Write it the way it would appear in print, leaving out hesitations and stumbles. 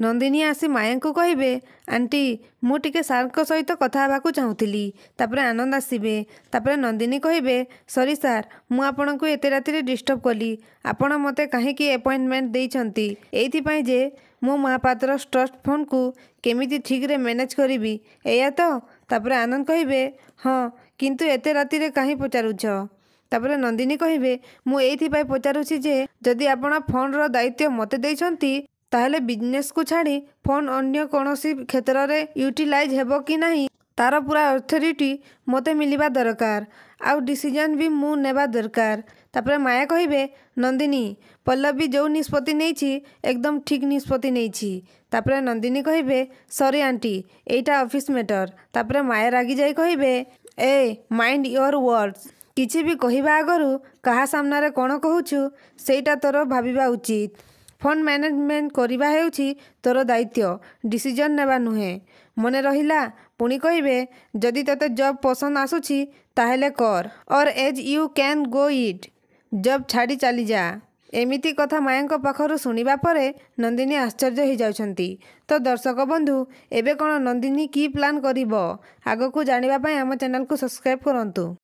ନନ୍ଦିନୀ ଆସି ମାୟାଙ୍କୁ କହିବେ, ଆଣ୍ଟି ମୁଁ ଟିକେ ସାର୍ଙ୍କ ସହିତ କଥା ହେବାକୁ ଚାହୁଁଥିଲି। ତାପରେ ଆନନ୍ଦ ଆସିବେ। ତାପରେ ନନ୍ଦିନୀ କହିବେ, ସରି ସାର୍, ମୁଁ ଆପଣଙ୍କୁ ଏତେ ରାତିରେ ଡିଷ୍ଟର୍ବ କଲି। ଆପଣ ମୋତେ କାହିଁକି ଆପଏଣ୍ଟମେଣ୍ଟ ଦେଇଛନ୍ତି? ଏଇଥିପାଇଁ ଯେ ମୁଁ ମହାପାତ୍ର ଟ୍ରଷ୍ଟ ଫଣ୍ଡକୁ କେମିତି ଠିକ୍ରେ ମ୍ୟାନେଜ୍ କରିବି, ଏଇଆ ତ? ତାପରେ ଆନନ୍ଦ କହିବେ, ହଁ, କିନ୍ତୁ ଏତେ ରାତିରେ କାହିଁ ପଚାରୁଛ? ତାପରେ ନନ୍ଦିନୀ କହିବେ, ମୁଁ ଏଇଥିପାଇଁ ପଚାରୁଛି ଯେ ଯଦି ଆପଣ ଫଣ୍ଡର ଦାୟିତ୍ୱ ମୋତେ ଦେଇଛନ୍ତି ତାହେଲେ ବିଜନେସକୁ ଛାଡ଼ି ଫଣ୍ଡ ଅନ୍ୟ କୌଣସି କ୍ଷେତ୍ରରେ ୟୁଟିଲାଇଜ୍ ହେବ କି ନାହିଁ ତାର ପୁରା ଅଥରିଟି ମୋତେ ମିଳିବା ଦରକାର। ଆଉ ଡିସିଜନ୍ ବି ମୁଁ ନେବା ଦରକାର। ତାପରେ ମାୟା କହିବେ, ନନ୍ଦିନୀ, ପଲ୍ଲବୀ ଯେଉଁ ନିଷ୍ପତ୍ତି ନେଇଛି ଏକଦମ ଠିକ୍ ନିଷ୍ପତ୍ତି ନେଇଛି। ତାପରେ ନନ୍ଦିନୀ କହିବେ, ସରି ଆଣ୍ଟି, ଏଇଟା ଅଫିସ୍ ମ୍ୟାଟର। ତାପରେ ମାୟା ରାଗିଯାଇ କହିବେ, ଏ ମାଇଣ୍ଡ ୟୋର ୱାର୍ଡସ୍। କିଛି ବି କହିବା ଆଗରୁ କାହା ସାମ୍ନାରେ କ'ଣ କହୁଛୁ ସେଇଟା ତୋର ଭାବିବା ଉଚିତ। ଫଣ୍ଡ ମ୍ୟାନେଜମେଣ୍ଟ କରିବା ହେଉଛି ତୋର ଦାୟିତ୍ୱ, ଡିସିଜନ୍ ନେବା ନୁହେଁ। ମନେ ରହିଲା? ପୁଣି କହିବେ, ଯଦି ତୋତେ ଜବ୍ ପସନ୍ଦ ଆସୁଛି ତାହେଲେ କର, or as you can go it, job ଛାଡ଼ି ଚାଲିଯା। ଏମିତି କଥା ମାୟାଙ୍କ ପାଖରୁ ଶୁଣିବା ପରେ ନନ୍ଦିନୀ ଆଶ୍ଚର୍ଯ୍ୟ ହୋଇଯାଉଛନ୍ତି। ତ ଦର୍ଶକ ବନ୍ଧୁ, ଏବେ କ'ଣ ନନ୍ଦିନୀ କି ପ୍ଲାନ୍ କରିବ ଆଗକୁ ଜାଣିବା ପାଇଁ ଆମ ଚ୍ୟାନେଲକୁ ସବସ୍କ୍ରାଇବ୍ କରନ୍ତୁ।